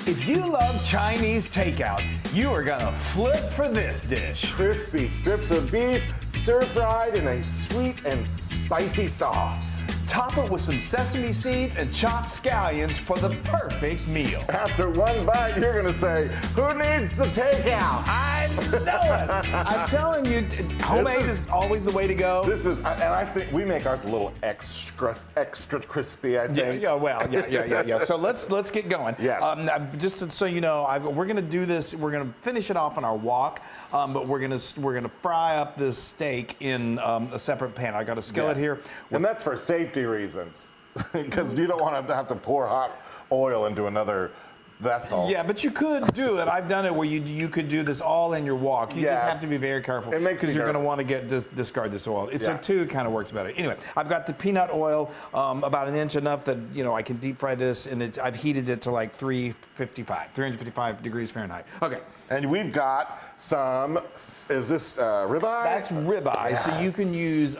If you love Chinese takeout, you are gonna flip for this dish. Crispy strips of beef, stir-fried in a sweet and spicy sauce. Top it with some sesame seeds and chopped scallions for the perfect meal. After one bite, you're gonna say, "Who needs the takeout?" I know it. I'm telling you, homemade is always the way to go. This is, and I think we make ours a little extra crispy, I think. Yeah. So let's get going. Yes. Just so you know, we're gonna do this. We're gonna finish it off on our wok, but we're gonna fry up this steak in a separate pan. I got a skillet here. And that's for safety reasons, because you don't want to have to pour hot oil into another vessel. Yeah, but you could do it. I've done it where you could do this all in your wok. You just have to be very careful. It makes because you're going to want to discard this oil. So two kind of works better. Anyway, I've got the peanut oil, about an inch enough that I can deep fry this, and I've heated it to like 355 degrees Fahrenheit. Okay. And we've got some, is this ribeye? That's ribeye. Yes. So you can use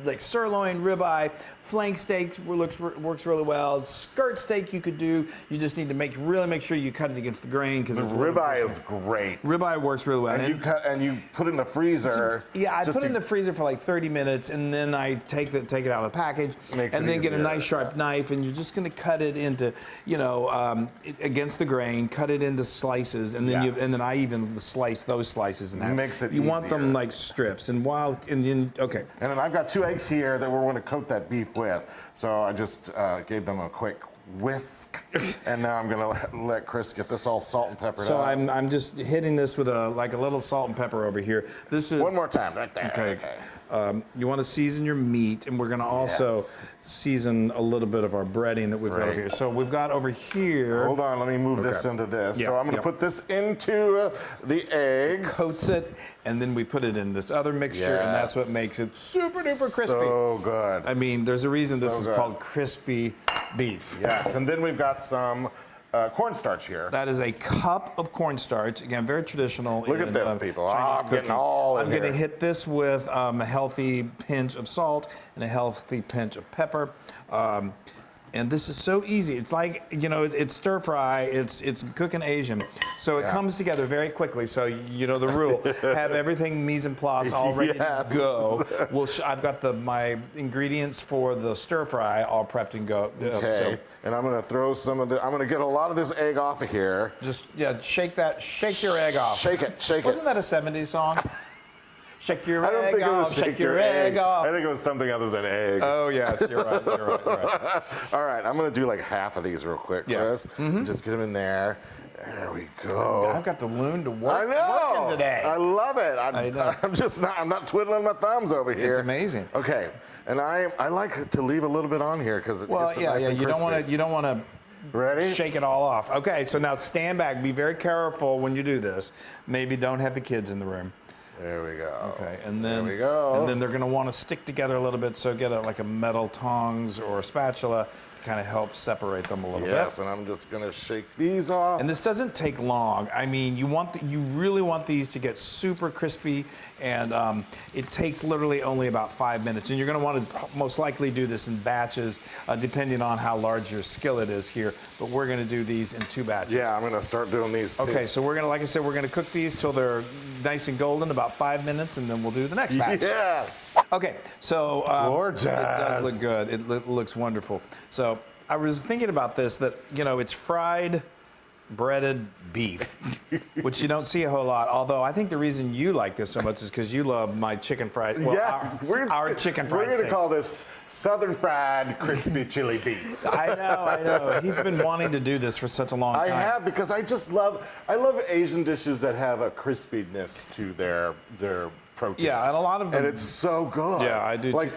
like sirloin, ribeye, flank steaks works really well. Skirt steak you could do. You just need to really make sure you cut it against the grain because ribeye is great. Ribeye works really well. And you put it in the freezer. Yeah, I put it in the freezer for like 30 minutes, and then I take it out of the package, and then get a nice sharp knife, and you're just going to cut it into, against the grain, cut it into slices, and then I even slice those slices in half. Makes it You want easier. them like strips, and okay. And then I've got 2 eggs here that we're going to coat that beef with. So I just gave them a quick whisk, and now I'm gonna let Chris get this all salt and peppered So up. I'm just hitting this with a little salt and pepper over here. This is one more time, right there. Okay. You want to season your meat, and we're going to also season a little bit of our breading that we've got over here. So we've got over here. Hold on, let me move this into this. So I'm going to put this into the eggs. Coats it, and then we put it in this other mixture, and that's what makes it super duper crispy. So good. I mean, there's a reason this is called crispy beef. Yes, and then we've got some cornstarch here. That is a cup of cornstarch. Again, very traditional. Look at this, people. Chinese I'm getting all in I'm going to hit this with a healthy pinch of salt and a healthy pinch of pepper. And this is so easy. It's like, it's stir fry, it's cooking Asian. So it comes together very quickly. So you know the rule. Have everything mise en place all ready to go. I've got my ingredients for the stir fry all prepped and go. Okay. And I'm gonna throw some of I'm gonna get a lot of this egg off of here. Just, shake your egg off. Shake it. Wasn't that a 70s song? Shake your I don't egg think it off, was shake your egg off. I think it was something other than egg. Oh, yes, you're right. All right, I'm going to do like half of these real quick, Chris. Just get them in there. There we go. I've got the loon to work I know. working today. I love it. I'm not twiddling my thumbs over here. It's amazing. Okay, and I like to leave a little bit on here because it gets nice and crispy. You don't want to Ready? Shake it all off. Okay, so now stand back. Be very careful when you do this. Maybe don't have the kids in the room. There we go. Okay, and then there we go. And then they're going to want to stick together a little bit. So get a metal tongs or a spatula to kind of help separate them a little bit. Yes, and I'm just going to shake these off. And this doesn't take long. I mean, you really want these to get super crispy, and it takes literally only about 5 minutes. And you're going to want to most likely do this in batches, depending on how large your skillet is here. But we're going to do these in 2 batches. Yeah, I'm going to start doing these too. Okay, so we're going to, like I said, we're going to cook these till they're nice and golden, about 5 minutes, and then we'll do the next batch. Yeah. Okay, so gorgeous. It does look good. It looks wonderful. So I was thinking about this, that it's fried, breaded beef, which you don't see a whole lot. Although I think the reason you like this so much is because you love my chicken fried. Well, yes, our chicken fried. We're going to call this Southern fried crispy chili beef. I know. He's been wanting to do this for such a long time. I have, because I love Asian dishes that have a crispiness to their protein. Yeah, and a lot of them. And it's so good. Yeah, I do. Like,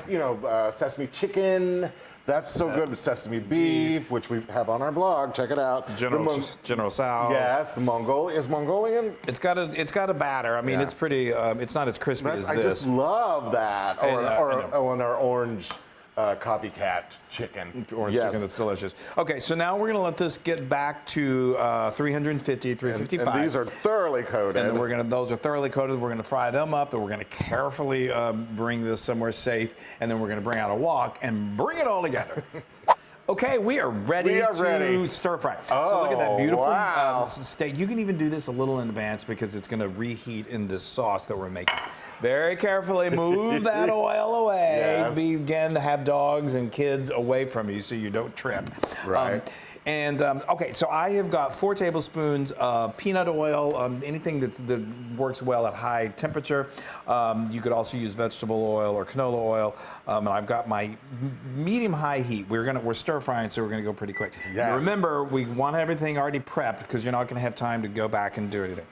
sesame chicken. That's so good with sesame beef, which we have on our blog. Check it out. General Tso's. Yes, Mongolian. It's got a batter. I mean, it's pretty. It's not as crispy as this. I just love that. Or an orange copycat chicken. Orange chicken, that's delicious. Okay, so now we're going to let this get back to 350, 355. And these are thoroughly coated. And then those are thoroughly coated. We're going to fry them up. Then we're going to carefully bring this somewhere safe. And then we're going to bring out a wok and bring it all together. Okay, we are ready to stir fry. So look at that beautiful wow. steak. You can even do this a little in advance because it's going to reheat in this sauce that we're making. Very carefully move that oil away. Yes. Begin to have dogs and kids away from you so you don't trip. Right. Okay, so I have got 4 tablespoons of peanut oil, anything that works well at high temperature. You could also use vegetable oil or canola oil. And I've got my medium-high heat. We're stir frying, so we're gonna go pretty quick. Yes. Now remember, we want everything already prepped because you're not gonna have time to go back and do anything.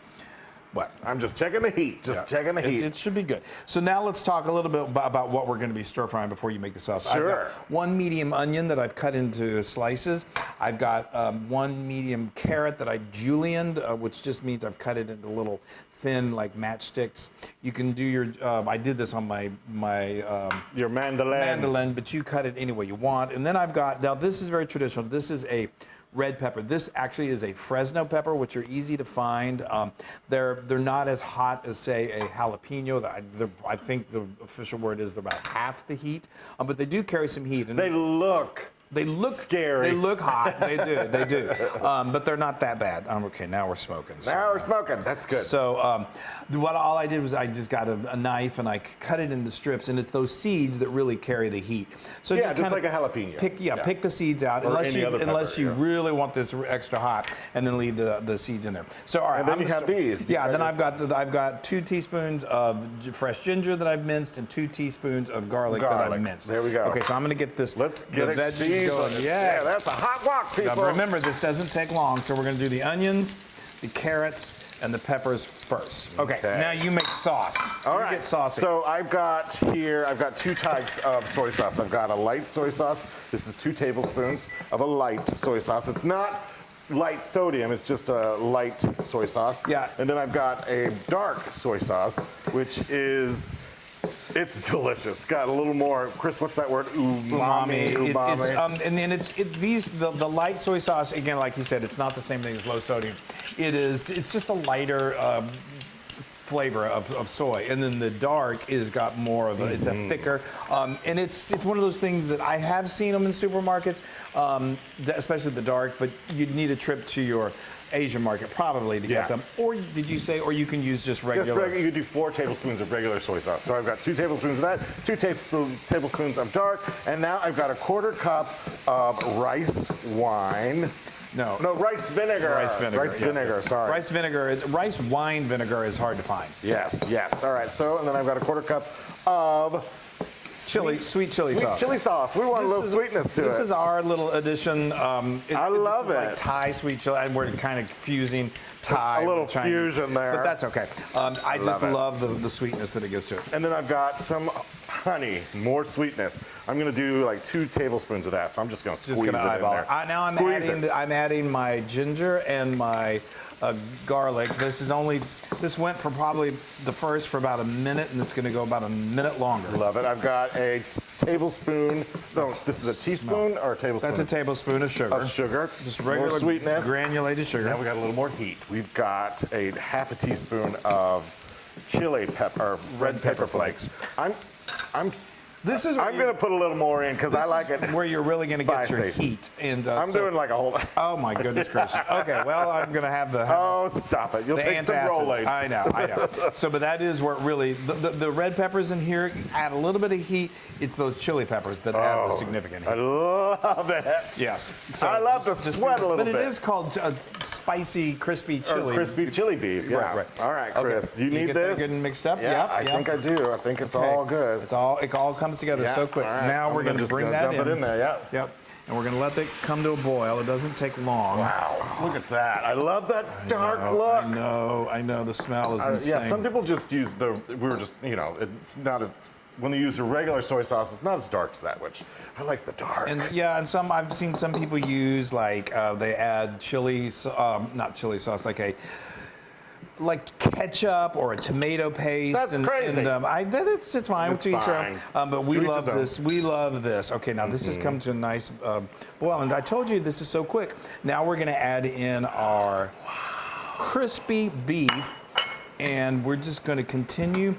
What? I'm just checking the heat. Checking the heat. It should be good. So now let's talk a little bit about what we're going to be stir frying before you make the sauce. Sure. I've got 1 medium onion that I've cut into slices. I've got 1 medium carrot that I julienned, which just means I've cut it into little thin, like matchsticks. You can do your. I did this on my your mandolin. but you cut it any way you want. And then I've got, now this is very traditional. This is a red pepper. This actually is a Fresno pepper, which are easy to find. They're not as hot as, say, a jalapeno. I think the official word is they're about half the heat, but they do carry some heat. And They look scary. They look hot. They do. But they're not that bad. Okay, now we're smoking. Now we're smoking. That's good. So all I did was I just got a knife and I cut it into strips, and it's those seeds that really carry the heat. So yeah, just like a jalapeno. Pick the seeds out, Or unless you really want this extra hot, and then leave the seeds in there. So all right, and then you have these. Yeah, then I've got 2 teaspoons of fresh ginger that I've minced and 2 teaspoons of garlic that I've minced. There we go. Okay, so I'm gonna get this. Let's get it veggies going. Yeah, that's a hot wok, people. Now, remember, this doesn't take long, so we're gonna do the onions, the carrots, and the peppers first. Okay. Now you make sauce. All right. Get saucy. So I've got 2 types of soy sauce. I've got a light soy sauce. This is 2 tablespoons of a light soy sauce. It's not light sodium, it's just a light soy sauce. Yeah. And then I've got a dark soy sauce, which is, it's delicious. Got a little more, Chris, what's that word? Umami. The light soy sauce, again, like you said, it's not the same thing as low sodium. It's just a lighter flavor of soy, and then the dark is got more of it's a thicker, and it's one of those things that I have seen them in supermarkets, especially the dark, but you'd need a trip to your Asian market probably to get them. Or did you say, or you can use just regular? You could do 4 tablespoons of regular soy sauce. So I've got 2 tablespoons of that, 2 tablespoons of dark, and now I've got a 1/4 cup of rice wine. No, rice vinegar. Rice vinegar. Rice vinegar, sorry. Rice wine vinegar is hard to find. Yes. All right, so, and then I've got a 1/4 cup of sweet chili sauce. Chili sauce. We want a little sweetness to it. This is our little addition. I love it. Like Thai sweet chili, and we're kind of fusing Thai. A little with Chinese, fusion there. but that's okay. I just love the sweetness that it gives to it. And then I've got some honey, more sweetness. I'm going to do like 2 tablespoons of that. So I'm just going to squeeze it in there. Now I'm adding my ginger and my garlic. This went for probably the first for about a minute, and it's going to go about a minute longer. Love it. I've got a tablespoon. No, this is a teaspoon or a tablespoon? That's a tablespoon of sugar. Just regular more sweetness. Granulated sugar. Now we got a little more heat. We've got a 1/2 teaspoon of chili pepper, red pepper flakes. I'm going to put a little more in because I like it. Where you're really going to get your heat. And I'm doing like a whole. Oh my goodness gracious. Okay, well I'm going to have the. Oh, stop it! You'll take some roll-aids. I know. So, but that is where it really the red peppers in here add a little bit of heat. It's those chili peppers that add the significant heat. I love it. Yes. So I love to sweat a little bit. But it is called spicy, crispy chili. Or crispy chili beef. Yeah. Right. All right, Chris. Okay. You need this. Getting mixed up. Yeah, I think I do. I think it's all good. It all comes together so quick. Right. Now we're going to bring that in. Dump it in there. Yep. And we're going to let it come to a boil. It doesn't take long. Wow. Look at that. I love that dark look. I know. The smell is insane. Yeah, some people just use it's not as, when they use a regular soy sauce, it's not as dark as that, which I like the dark. And I've seen some people use they add not chili sauce, like ketchup or a tomato paste. That's crazy. And it's fine. It's to each fine. own. But we love this. We love this. Okay, now this has come to a nice boil, and I told you this is so quick. Now we're going to add in our crispy beef, and we're just going to continue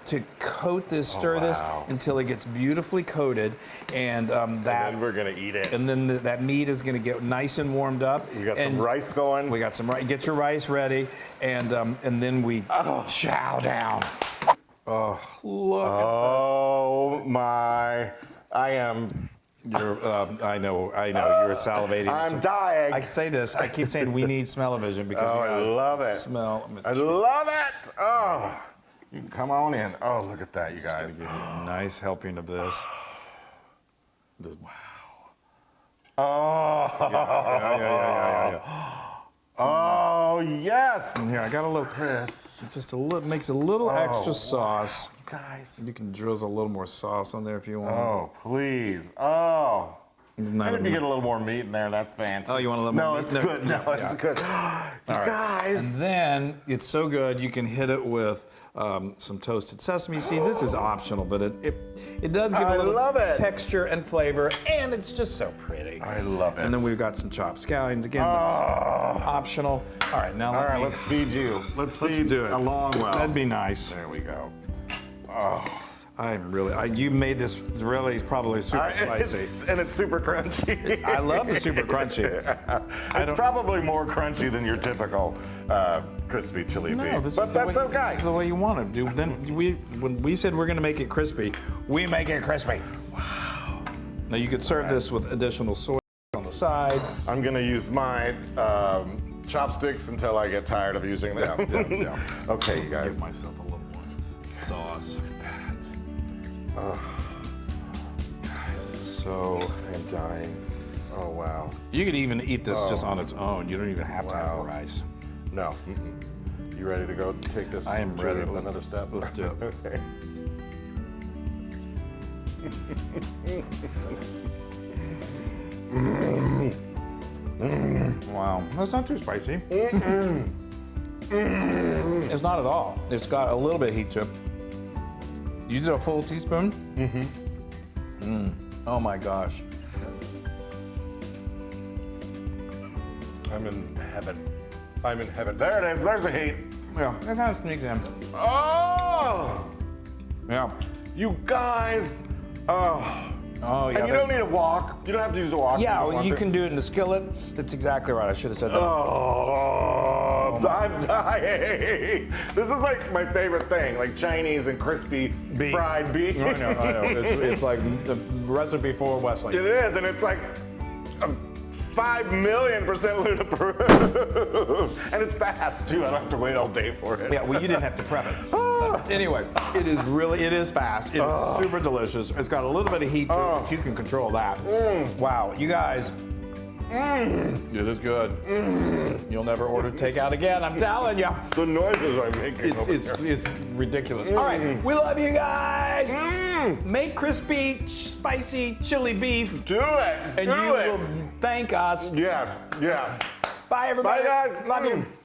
to coat this, stir this until it gets beautifully coated, and then we're gonna eat it. And then that meat is gonna get nice and warmed up. We got some rice going. We got some rice. Get your rice ready, and then we chow down. Oh, look at that. Oh my! I am. I know. You're salivating. I'm dying. I say this. I keep saying we need smell-o-vision because you I guys love it. smell. I love it. Oh, you can come on in. Oh, look at that, you guys. Give you a nice helping of this. Wow. Oh. Yeah. Oh yes. And here, I got a little Chris. just a little, makes a little extra sauce. Guys. You can drizzle a little more sauce on there if you want. Oh, please. Oh. Not And if you get a little more meat in there, that's fantastic. Oh, you want a little more meat? It's good. No, it's good. You guys. And then it's so good you can hit it with some toasted sesame seeds. This is optional, but it does give a little texture and flavor, and it's just so pretty. I love it. And then we've got some chopped scallions. Again, that's optional. All right, now Let's feed you. Let's do it. a long well. That'd be nice. There we go. Oh. You made this really probably super spicy. And it's super crunchy. I love the super crunchy. It's probably more crunchy than your typical crispy chili beef. But that's okay. This is the way you want it. Then when we said we're going to make it crispy, we make it crispy. Wow. Now you could serve this with additional soy on the side. I'm going to use my chopsticks until I get tired of using them. Yeah. Okay, you guys. Give myself a little more sauce. Oh, guys, so I'm dying. Oh, wow. You could even eat this just on its own. You don't even have to have the rice. No. You ready to go take this? I am ready. Another step? Let's do it. Okay. Wow. That's not too spicy. It's not at all. It's got a little bit of heat to it. You did a full teaspoon? Oh my gosh. I'm in heaven. I'm in heaven. There it is. There's the heat. Yeah, it kind of sneaks in. Oh! Yeah. You guys. Oh. Oh, yeah. And you don't need a wok. You don't have to use a wok. Yeah, well, you can do it in the skillet. That's exactly right. I should have said that. Oh, I'm dying. This is like my favorite thing, like Chinese and crispy fried beef. I know. It's like the recipe for Wesley. It is, and it's like 5,000,000% ludicrous. And it's fast, too. I don't have to wait all day for it. Yeah, well, you didn't have to prep it. Anyway, it is fast. It is super delicious. It's got a little bit of heat to it, but you can control that. Wow, you guys. It is good. You'll never order takeout again, I'm telling you. The noises I'm making. It's ridiculous. All right, we love you guys. Make crispy, spicy chili beef. Do it. And you will thank us. Yes. Bye, everybody. Bye, guys. Love you.